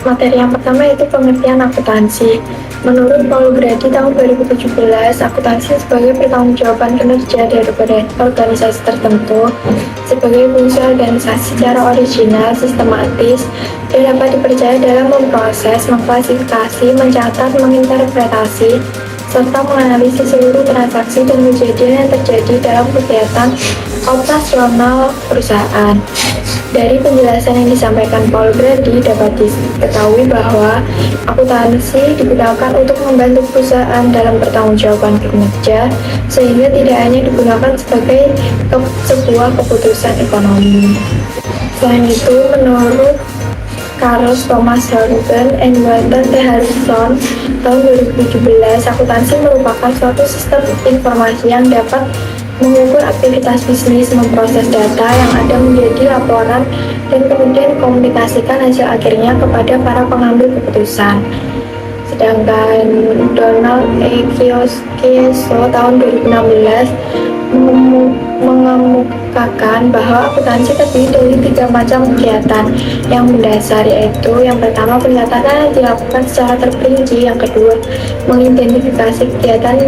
Materi yang pertama yaitu pengertian akuntansi. Menurut Paul Grady tahun 2017, akuntansi sebagai pertanggungjawaban kinerja daripada organisasi tertentu sebagai fungsi organisasi secara original, sistematis, dan dapat dipercaya dalam memproses, mengklasifikasi, mencatat, menginterpretasi, serta menganalisis seluruh transaksi dan kejadian yang terjadi dalam kegiatan operasional perusahaan. Dari penjelasan yang disampaikan Paul Grady dapat diketahui bahwa akuntansi digunakan untuk membantu perusahaan dalam pertanggungjawaban kinerja, sehingga tidak hanya digunakan sebagai sebuah keputusan ekonomi. Selain itu, menurut Carlos Thomas Horton and Walter T. Harrison tahun 2017, akuntansi merupakan suatu sistem informasi yang dapat mengukur aktivitas bisnis, memproses data yang ada menjadi laporan, dan kemudian komunikasikan hasil akhirnya kepada para pengambil keputusan. Sedangkan Donald E. Kioso tahun 2016 mengemukakan bahwa akuntansi terdiri dari 3 macam kegiatan yang mendasar, yaitu yang pertama pencataan dilakukan secara terperinci, yang kedua mengidentifikasi kegiatan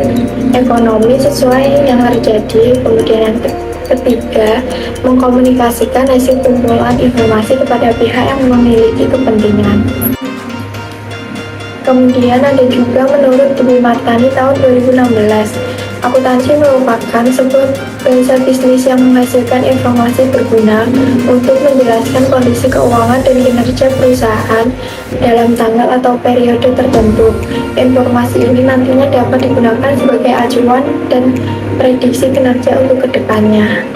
ekonomi sesuai yang terjadi, kemudian yang ketiga mengkomunikasikan hasil kumpulan informasi kepada pihak yang memiliki kepentingan. Kemudian ada juga menurut Dwi Martani tahun 2016, akuntansi merupakan sebuah bahasa bisnis yang menghasilkan informasi berguna untuk menjelaskan kondisi keuangan dan kinerja perusahaan dalam tanggal atau periode tertentu. Informasi ini nantinya dapat digunakan sebagai acuan dan prediksi kinerja untuk kedepannya.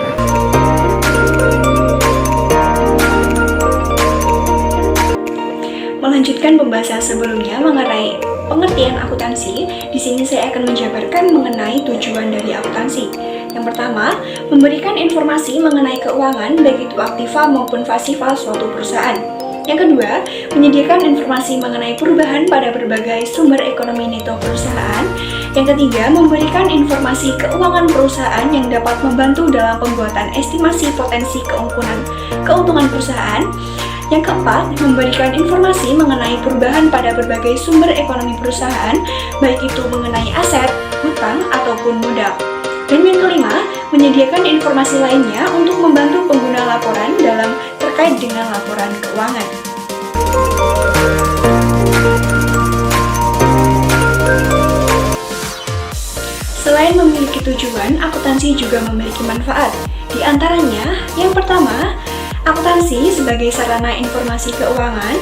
Melanjutkan pembahasan sebelumnya mengenai pengertian akuntansi, di sini saya akan menjabarkan mengenai tujuan dari akuntansi. Yang pertama, memberikan informasi mengenai keuangan baik itu aktiva maupun pasiva suatu perusahaan. Yang kedua, menyediakan informasi mengenai perubahan pada berbagai sumber ekonomi neto perusahaan. Yang ketiga, memberikan informasi keuangan perusahaan yang dapat membantu dalam pembuatan estimasi potensi keuntungan perusahaan. Yang keempat, memberikan informasi mengenai perubahan pada berbagai sumber ekonomi perusahaan, baik itu mengenai aset, hutang, ataupun modal. Dan yang kelima, menyediakan informasi lainnya untuk membantu pengguna laporan dalam terkait dengan laporan keuangan. Selain memiliki tujuan, akuntansi juga memiliki manfaat. Di antaranya, yang pertama, akuntansi sebagai sarana informasi keuangan.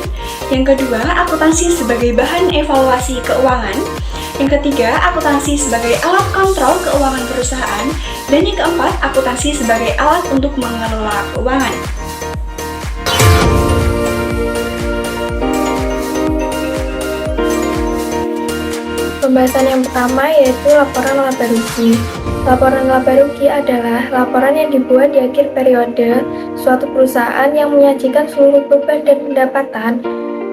Yang kedua, akuntansi sebagai bahan evaluasi keuangan. Yang ketiga, akuntansi sebagai alat kontrol keuangan perusahaan. Dan yang keempat, akuntansi sebagai alat untuk mengelola keuangan. Pembahasan yang pertama yaitu laporan laba rugi. Laporan laba rugi adalah laporan yang dibuat di akhir periode suatu perusahaan yang menyajikan seluruh beban dan pendapatan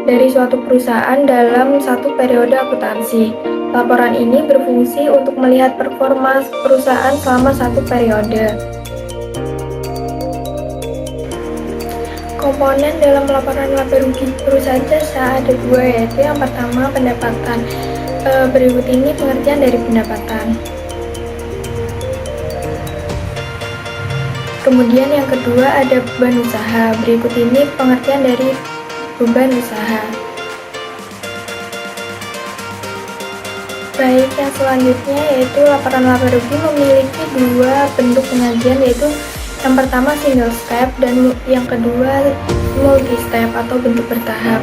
dari suatu perusahaan dalam satu periode akuntansi. Laporan ini berfungsi untuk melihat performa perusahaan selama satu periode. Komponen dalam laporan laba rugi perusahaan jasa ada 2, yaitu yang pertama pendapatan. Berikut ini pengertian dari pendapatan. Kemudian yang kedua ada beban usaha. Berikut ini pengertian dari beban usaha. Baik, yang selanjutnya yaitu laporan laba rugi memiliki 2 bentuk penyajian, yaitu yang pertama single step dan yang kedua multi step atau bentuk bertahap.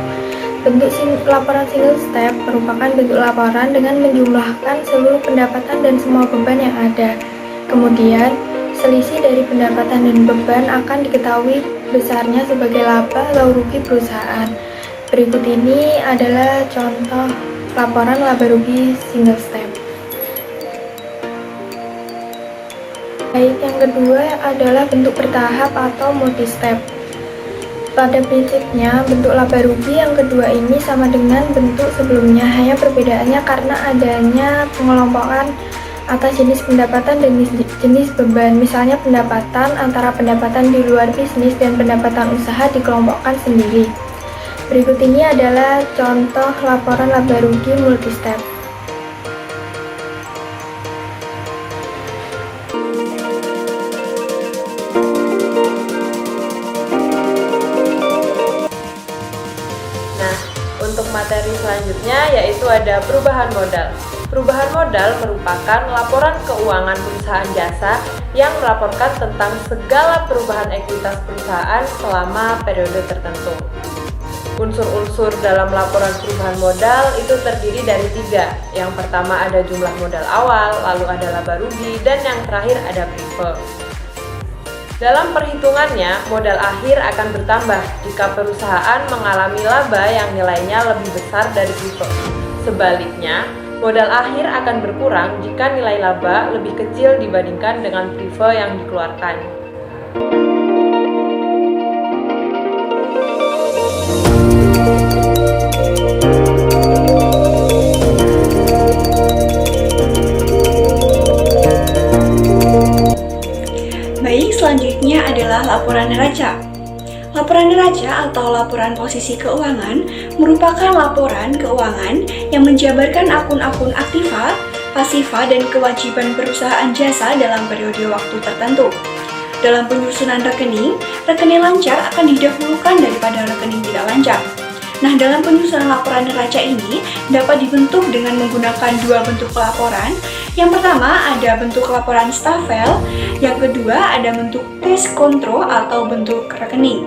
Bentuk laporan single step merupakan bentuk laporan dengan menjumlahkan seluruh pendapatan dan semua beban yang ada. Kemudian, selisih dari pendapatan dan beban akan diketahui besarnya sebagai laba atau rugi perusahaan. Berikut ini adalah contoh laporan laba rugi single step. Baik, yang kedua adalah bentuk bertahap atau multi step. Pada prinsipnya, bentuk laba rugi yang kedua ini sama dengan bentuk sebelumnya, hanya perbedaannya karena adanya pengelompokan atas jenis pendapatan dan jenis beban. Misalnya pendapatan antara pendapatan di luar bisnis dan pendapatan usaha dikelompokkan sendiri. Berikut ini adalah contoh laporan laba rugi multi-step. Untuk materi selanjutnya yaitu ada perubahan modal. Perubahan modal merupakan laporan keuangan perusahaan jasa yang melaporkan tentang segala perubahan ekuitas perusahaan selama periode tertentu. Unsur-unsur dalam laporan perubahan modal itu terdiri dari 3. Yang pertama ada jumlah modal awal, lalu ada laba rugi, dan yang terakhir ada prive. Dalam perhitungannya, modal akhir akan bertambah jika perusahaan mengalami laba yang nilainya lebih besar dari prive. Sebaliknya, modal akhir akan berkurang jika nilai laba lebih kecil dibandingkan dengan prive yang dikeluarkan. Baik, selanjutnya adalah laporan neraca. Laporan neraca atau laporan posisi keuangan merupakan laporan keuangan yang menjabarkan akun-akun aktiva, pasiva, dan kewajiban perusahaan jasa dalam periode waktu tertentu. Dalam penyusunan rekening, rekening lancar akan didahulukan daripada rekening tidak lancar. Nah, dalam penyusunan laporan neraca ini dapat dibentuk dengan menggunakan 2 bentuk pelaporan. Yang pertama ada bentuk laporan stafel, yang kedua ada bentuk tes kontrol atau bentuk rekening.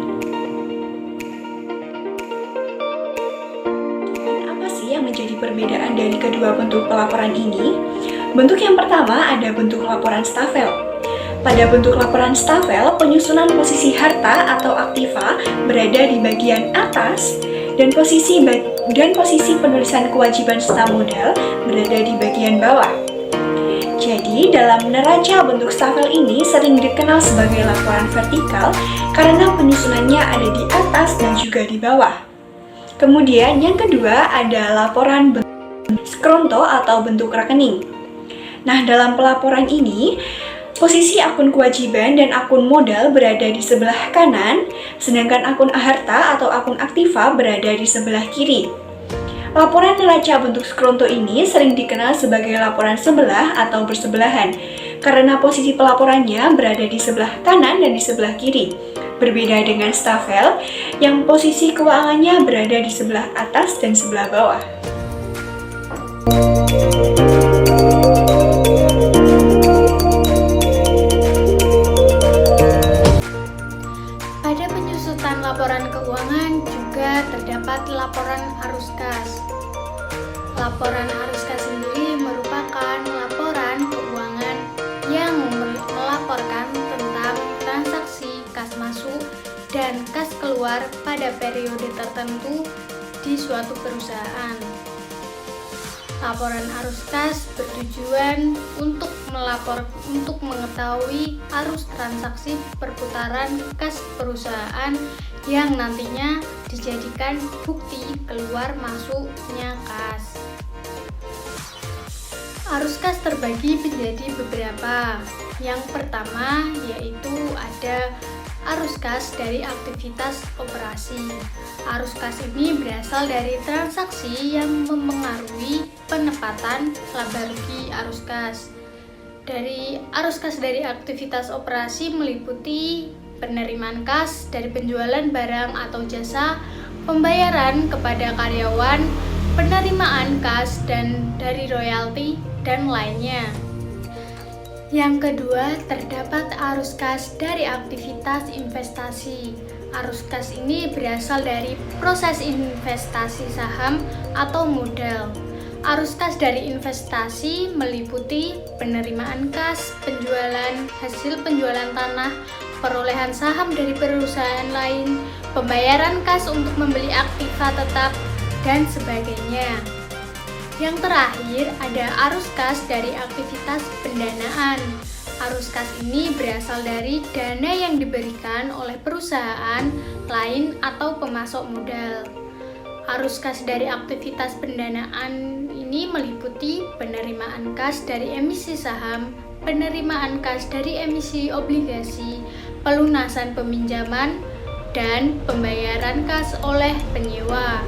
Apa sih yang menjadi perbedaan dari kedua bentuk pelaporan ini? Bentuk yang pertama ada bentuk laporan stafel. Pada bentuk laporan stafel, penyusunan posisi harta atau aktiva berada di bagian atas dan posisi penulisan kewajiban serta modal berada di bagian bawah. Jadi, dalam neraca bentuk stafel ini sering dikenal sebagai laporan vertikal karena penyusunannya ada di atas dan juga di bawah. Kemudian yang kedua ada laporan bentuk skronto atau bentuk rekening. Nah, dalam pelaporan ini, posisi akun kewajiban dan akun modal berada di sebelah kanan, sedangkan akun harta atau akun aktiva berada di sebelah kiri. Laporan neraca bentuk skronto ini sering dikenal sebagai laporan sebelah atau bersebelahan, karena posisi pelaporannya berada di sebelah kanan dan di sebelah kiri. Berbeda dengan stafel, yang posisi keuangannya berada di sebelah atas dan sebelah bawah. Pada penyusutan laporan keuangan juga terdapat laporan arus kas. Laporan arus kas sendiri merupakan laporan keuangan yang melaporkan tentang transaksi kas masuk dan kas keluar pada periode tertentu di suatu perusahaan. Laporan arus kas bertujuan untuk mengetahui arus transaksi perputaran kas perusahaan yang nantinya dijadikan bukti keluar masuknya kas. Arus kas terbagi menjadi beberapa. Yang pertama yaitu ada arus kas dari aktivitas operasi. Arus kas ini berasal dari transaksi yang mempengaruhi penempatan laba rugi arus kas. Dari arus kas dari aktivitas operasi meliputi penerimaan kas dari penjualan barang atau jasa, pembayaran kepada karyawan, penerimaan kas dan dari royalti dan lainnya. Yang kedua, terdapat arus kas dari aktivitas investasi. Arus kas ini berasal dari proses investasi saham atau modal. Arus kas dari investasi meliputi penerimaan kas, hasil penjualan tanah, perolehan saham dari perusahaan lain, pembayaran kas untuk membeli aktiva tetap, dan sebagainya. Yang terakhir ada arus kas dari aktivitas pendanaan. Arus kas ini berasal dari dana yang diberikan oleh perusahaan lain atau pemasok modal. Arus kas dari aktivitas pendanaan ini meliputi penerimaan kas dari emisi saham, penerimaan kas dari emisi obligasi, pelunasan peminjaman, dan pembayaran kas oleh penyewa.